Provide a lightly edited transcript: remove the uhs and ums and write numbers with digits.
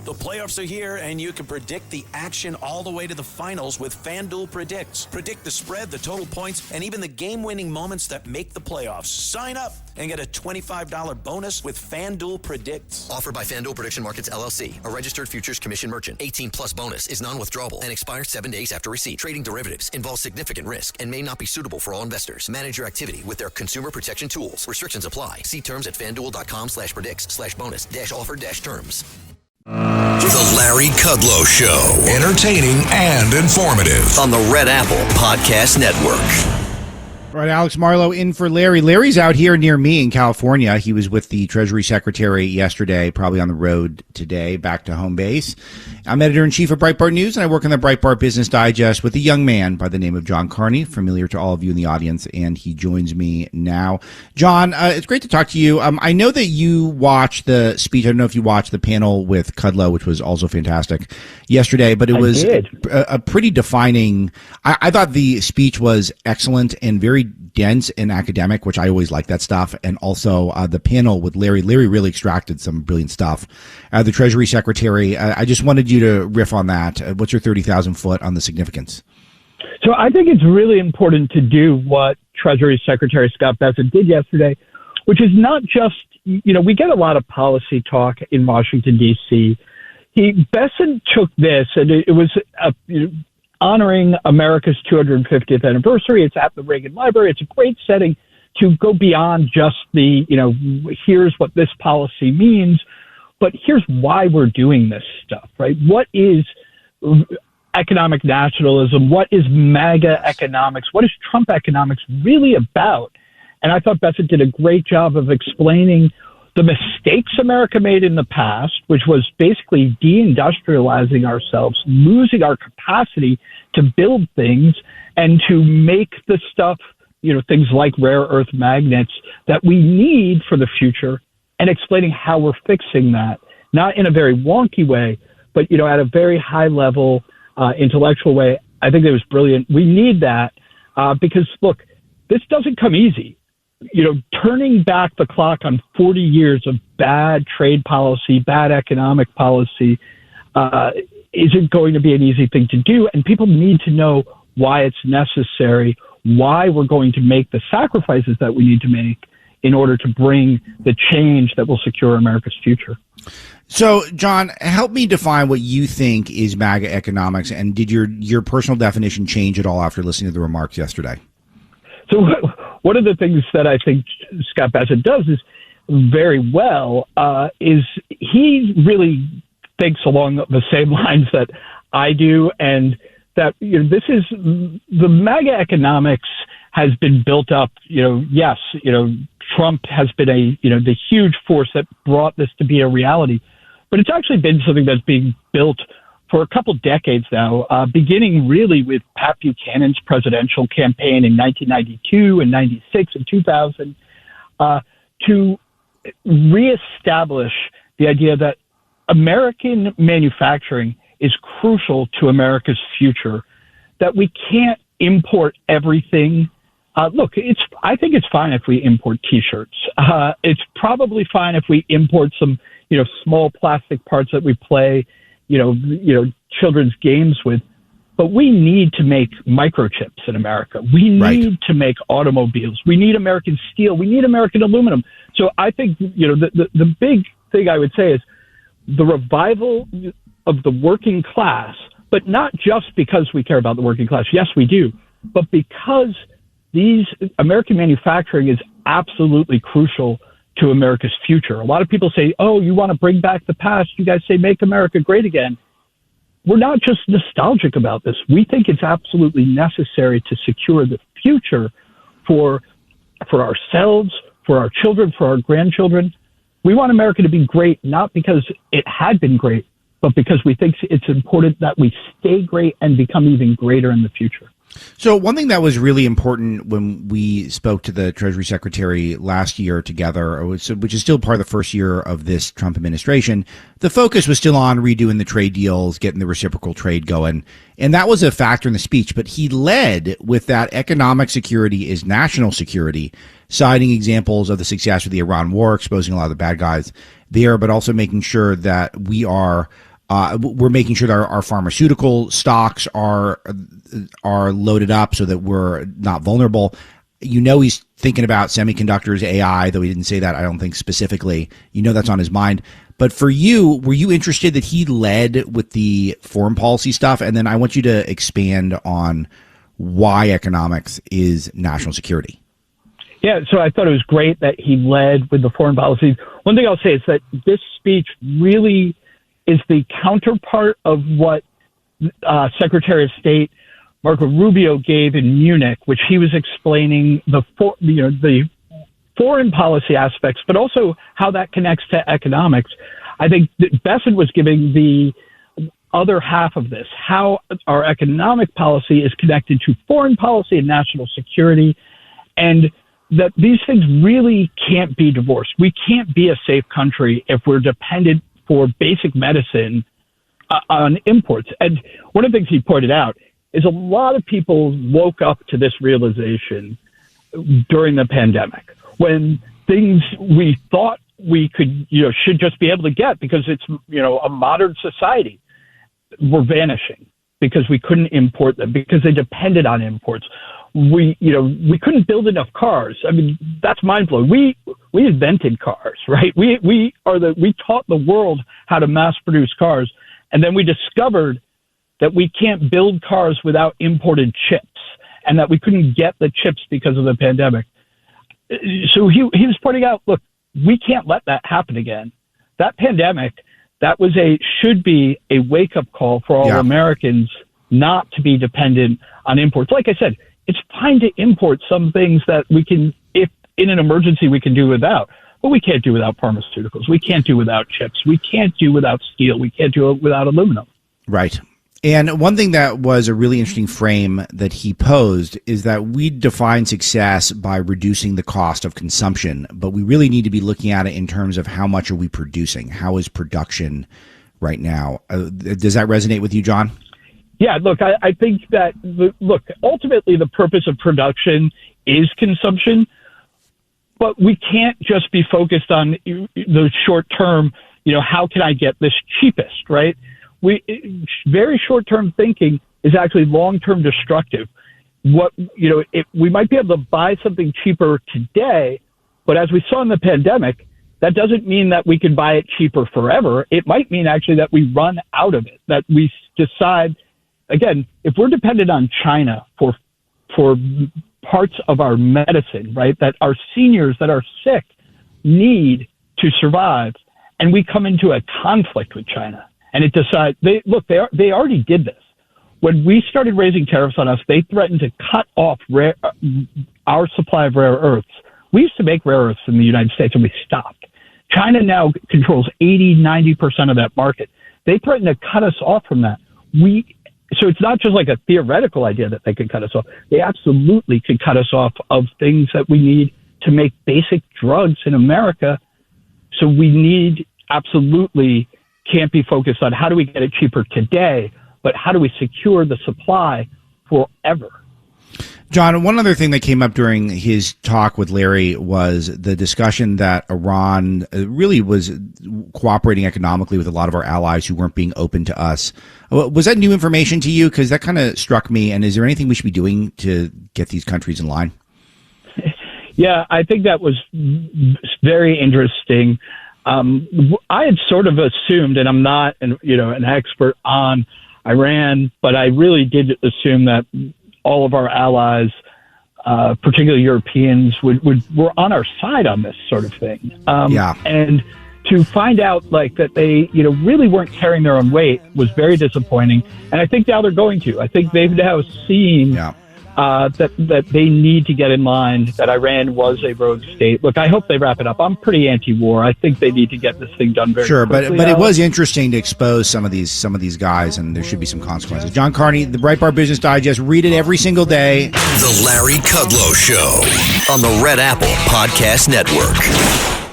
The playoffs are here, and you can predict the action all the way to the finals with FanDuel Predicts. Predict the spread, the total points, and even the game-winning moments that make the playoffs. Sign up and get a $25 bonus with FanDuel Predicts. Offered by FanDuel Prediction Markets, LLC, a registered futures commission merchant. 18-plus bonus is non-withdrawable and expires 7 days after receipt. Trading derivatives involves significant risk and may not be suitable for all investors. Manage your activity with their consumer protection tools. Restrictions apply. See terms at FanDuel.com/predicts/bonus-offer-terms. The Larry Kudlow Show. Entertaining and informative. On the Red Apple Podcast Network. All right, Alex Marlow in for Larry. Larry's out here near me in California. He was with the Treasury Secretary yesterday, probably on the road today, back to home base. I'm editor-in-chief of Breitbart News, and I work on the Breitbart Business Digest with a young man by the name of John Carney, familiar to all of you in the audience, and he joins me now. John, it's great to talk to you. I know that you watched the speech. I don't know if you watched the panel with Kudlow, which was also fantastic yesterday, but it was a pretty defining. I thought the speech was excellent and very dense and academic, which I always like that stuff. And also the panel with Larry. Larry really extracted some brilliant stuff. The Treasury Secretary, I just wanted you to riff on that. What's your 30,000 foot on the significance? So I think it's really important to do what Treasury Secretary Scott Bessent did yesterday, which is not just, we get a lot of policy talk in Washington, D.C. Bessent took this, and it was honoring America's 250th anniversary. It's at the Reagan Library. It's a great setting to go beyond just here's what this policy means, but here's why we're doing this stuff, right? What is economic nationalism? What is MAGA economics? What is Trump economics really about? And I thought Bessent did a great job of explaining the mistakes America made in the past, which was basically deindustrializing ourselves, losing our capacity to build things and to make the stuff, things like rare earth magnets that we need for the future, and explaining how we're fixing that, not in a very wonky way, but, at a very high level, intellectual way. I think it was brilliant. We need that because, look, this doesn't come easy. Turning back the clock on 40 years of bad trade policy, bad economic policy, isn't going to be an easy thing to do. And people need to know why it's necessary, why we're going to make the sacrifices that we need to make in order to bring the change that will secure America's future. So, John, help me define what you think is MAGA economics, and did your personal definition change at all after listening to the remarks yesterday? So one of the things that I think Scott Bessent does is very well is he really thinks along the same lines that I do, and that this is the MAGA economics has been built up. Yes, Trump has been the huge force that brought this to be a reality, but it's actually been something that's being built for a couple decades now, beginning really with Pat Buchanan's presidential campaign in 1992 and 96 and 2000, to reestablish the idea that American manufacturing is crucial to America's future, that we can't import everything. Look, I think it's fine if we import T-shirts. It's probably fine if we import some, small plastic parts that we play, children's games with, but we need to make microchips in America. We need to make automobiles. We need American steel. We need American aluminum. So I think, the big thing I would say is the revival of the working class, but not just because we care about the working class. Yes, we do, but because American manufacturing is absolutely crucial to America's future. A lot of people say, oh, you want to bring back the past. You guys say, make America great again. We're not just nostalgic about this. We think it's absolutely necessary to secure the future for ourselves, for our children, for our grandchildren. We want America to be great, not because it had been great, but because we think it's important that we stay great and become even greater in the future. So one thing that was really important when we spoke to the Treasury Secretary last year together, which is still part of the first year of this Trump administration, the focus was still on redoing the trade deals, getting the reciprocal trade going. And that was a factor in the speech. But he led with that economic security is national security, citing examples of the success of the Iran war, exposing a lot of the bad guys there, but also making sure that we are we're making sure that our pharmaceutical stocks are loaded up so that we're not vulnerable. He's thinking about semiconductors, AI, though he didn't say that, I don't think specifically. That's on his mind. But for you, were you interested that he led with the foreign policy stuff? And then I want you to expand on why economics is national security. Yeah, so I thought it was great that he led with the foreign policy. One thing I'll say is that this speech really is the counterpart of what Secretary of State Marco Rubio gave in Munich, which he was explaining the foreign policy aspects, but also how that connects to economics. I think that Bessent was giving the other half of this, how our economic policy is connected to foreign policy and national security, and that these things really can't be divorced. We can't be a safe country if we're dependent for basic medicine on imports. And one of the things he pointed out is a lot of people woke up to this realization during the pandemic, when things we thought we could, should just be able to get because it's, a modern society, were vanishing because we couldn't import them, because they depended on imports. We couldn't build enough cars. I mean, that's mind blowing. We invented cars, right? We taught the world how to mass produce cars. And then we discovered that we can't build cars without imported chips, and that we couldn't get the chips because of the pandemic. So he was pointing out, look, we can't let that happen again. That pandemic, should be a wake-up call for all Americans not to be dependent on imports. Like I said, it's fine to import some things that we can, if in an emergency, we can do without. But we can't do without pharmaceuticals. We can't do without chips. We can't do without steel. We can't do it without aluminum. Right. And one thing that was a really interesting frame that he posed is that we define success by reducing the cost of consumption, but we really need to be looking at it in terms of how much are we producing? How is production right now? Does that resonate with you, John? Yeah, look, I think that, ultimately the purpose of production is consumption, but we can't just be focused on the short term, how can I get this cheapest, right? Very short-term thinking is actually long-term destructive. We might be able to buy something cheaper today, but as we saw in the pandemic, that doesn't mean that we can buy it cheaper forever. It might mean actually that we run out of it, that we decide, again, if we're dependent on China for parts of our medicine, right, that our seniors that are sick need to survive, and we come into a conflict with China, and it decides, they already did this. When we started raising tariffs on us, they threatened to cut off our supply of rare earths. We used to make rare earths in the United States, and we stopped. China now controls 80-90% of that market. They threatened to cut us off from that. So it's not just like a theoretical idea that they could cut us off. They absolutely could cut us off of things that we need to make basic drugs in America. So we absolutely can't be focused on how do we get it cheaper today, but how do we secure the supply forever? John, one other thing that came up during his talk with Larry was the discussion that Iran really was cooperating economically with a lot of our allies who weren't being open to us. Was that new information to you? Because that kind of struck me. And is there anything we should be doing to get these countries in line? Yeah, I think that was very interesting. I had sort of assumed, and I'm not an expert on Iran, but I really did assume that all of our allies, particularly Europeans, were on our side on this sort of thing. And to find out that they really weren't carrying their own weight was very disappointing. And I think now they're going to. I think they've now seen that they need to get in line, that Iran was a rogue state. Look, I hope they wrap it up. I'm pretty anti-war. I think they need to get this thing done very quickly. But it was interesting to expose some of these guys, and there should be some consequences. John Carney, the Breitbart Business Digest. Read it every single day. The Larry Kudlow Show on the Red Apple Podcast Network.